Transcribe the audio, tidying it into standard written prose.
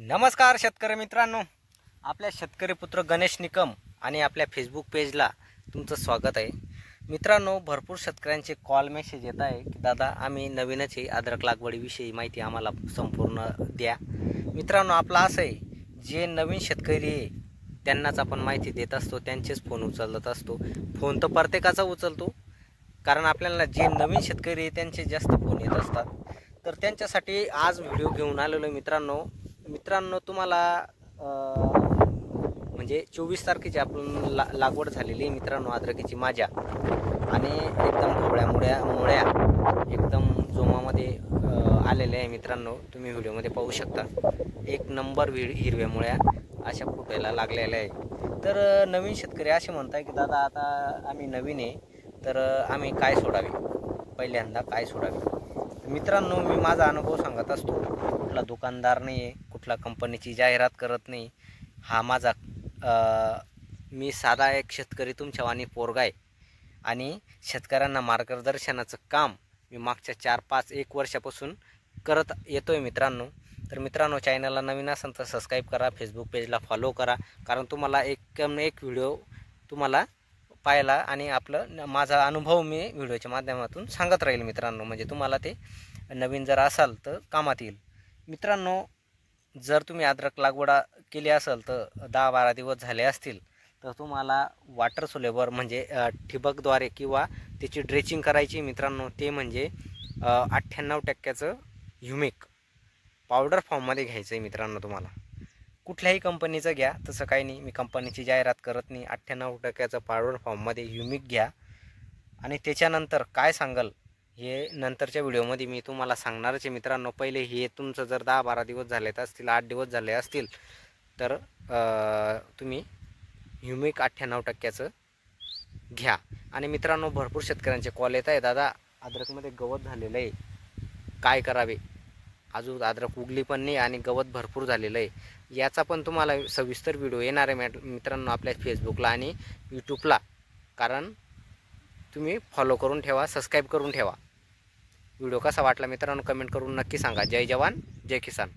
नमस्कार शेतकरी मित्रांनो, आपल्या शेतकरी पुत्र गणेश निकम आणि आपल्या फेसबुक पेजला तुमचं स्वागत आहे। मित्रांनो, भरपूर शेतकऱ्यांचे कॉल मेसेज येत आहे की दादा आम्ही नवीनच आहे, अद्रक लागवडीविषयी माहिती आम्हाला संपूर्ण द्या। मित्रांनो, आपला असं आहे, जे नवीन शेतकरी आहे त्यांनाच आपण माहिती देत असतो, त्यांचेच फोन उचलत असतो। फोन तर प्रत्येकाचा उचलतो, कारण आपल्याला जे नवीन शेतकरी आहे त्यांचे जास्त फोन येत असतात। तर त्यांच्यासाठी आज व्हिडिओ घेऊन आलेलो आहे। मित्रांनो तुम्हाला म्हणजे 24 तारखेची आपण लागवड झालेली आहे मित्रांनो अद्रकीची माझ्या, आणि एकदम ढोबळ्या मुळ्या एकदम जोमामध्ये आलेले आहे मित्रांनो। तुम्ही व्हिडिओमध्ये पाहू शकता, एक नंबर हिरव्या मुळ्या अशा फुटायला लागलेल्या आहे। तर नवीन शेतकरी असे म्हणताय की दादा आता आम्ही नवीन आहे, तर आम्ही काय सोडावे, पहिल्यांदा काय सोडावे। मित्रांनो, मी माझा अनुभव सांगत असतो, कुठला दुकानदार नाही आहे, कुठला कंपनीची जाहिरात करत नाही। हा माझा मी साधा एक शेतकरी तुमच्या वाणी पोरगा आहे, आणि शेतकऱ्यांना मार्गदर्शनाचं काम मी मागच्या 4-5-1 वर्षापासून करत येतो आहे मित्रांनो। तर मित्रांनो, चॅनलला नवीन असाल तर सबस्क्राईब करा, फेसबुक पेजला फॉलो करा, कारण तुम्हाला एक व्हिडिओ तुम्हाला पाहायला आणि माझा अनुभव मी व्हिडिओच्या माध्यमातून सांगत राहील मित्रांनो, म्हणजे तुम्हाला ते नवीन जर असाल तर कामात येईल। मित्रांनो, जर तुम्ही अद्रक लागवड केली असेल तर 10-12 दिवस झाले असतील तर तुम्हाला वॉटर सोलेबर म्हणजे ठिबकद्वारे किंवा त्याची ड्रेचिंग करायची मित्रांनो। ते म्हणजे 98% ह्युमिक पावडर फॉर्ममध्ये घ्यायचं आहे मित्रांनो। तुम्हाला कुठल्याही कंपनीचं घ्या, तसं काही नाही, मी कंपनीची जाहिरात करत नाही। 98% पावडर फॉर्ममध्ये ह्युमिक घ्या, आणि त्याच्यानंतर काय सांगाल हे नंतरच्या व्हिडिओमध्ये मी तुम्हाला सांगणारच आहे मित्रांनो। पहिले हे तुमचं जर 10-12 दिवस झालेत असतील, 8 दिवस झाले असतील, तर तुम्ही ह्युमिक 98%चं घ्या। आणि मित्रांनो, भरपूर शेतकऱ्यांचे कॉल येत आहे, दादा अद्रकमध्ये गवत झालेलं आहे, काय करावे, अजून अद्रक उगली पण नाही आणि गवत भरपूर झालेलं आहे। याचा पण तुम्हाला सविस्तर व्हिडिओ येणार आहे मित्रांनो आपल्या फेसबुकला आणि यूट्यूबला, कारण तुम्ही फॉलो करून ठेवा, सबस्क्राईब करून ठेवा। व्हिडिओ कसा वाटला मित्रांनो कमेंट करून नक्की सांगा। जय जवान जय किसान।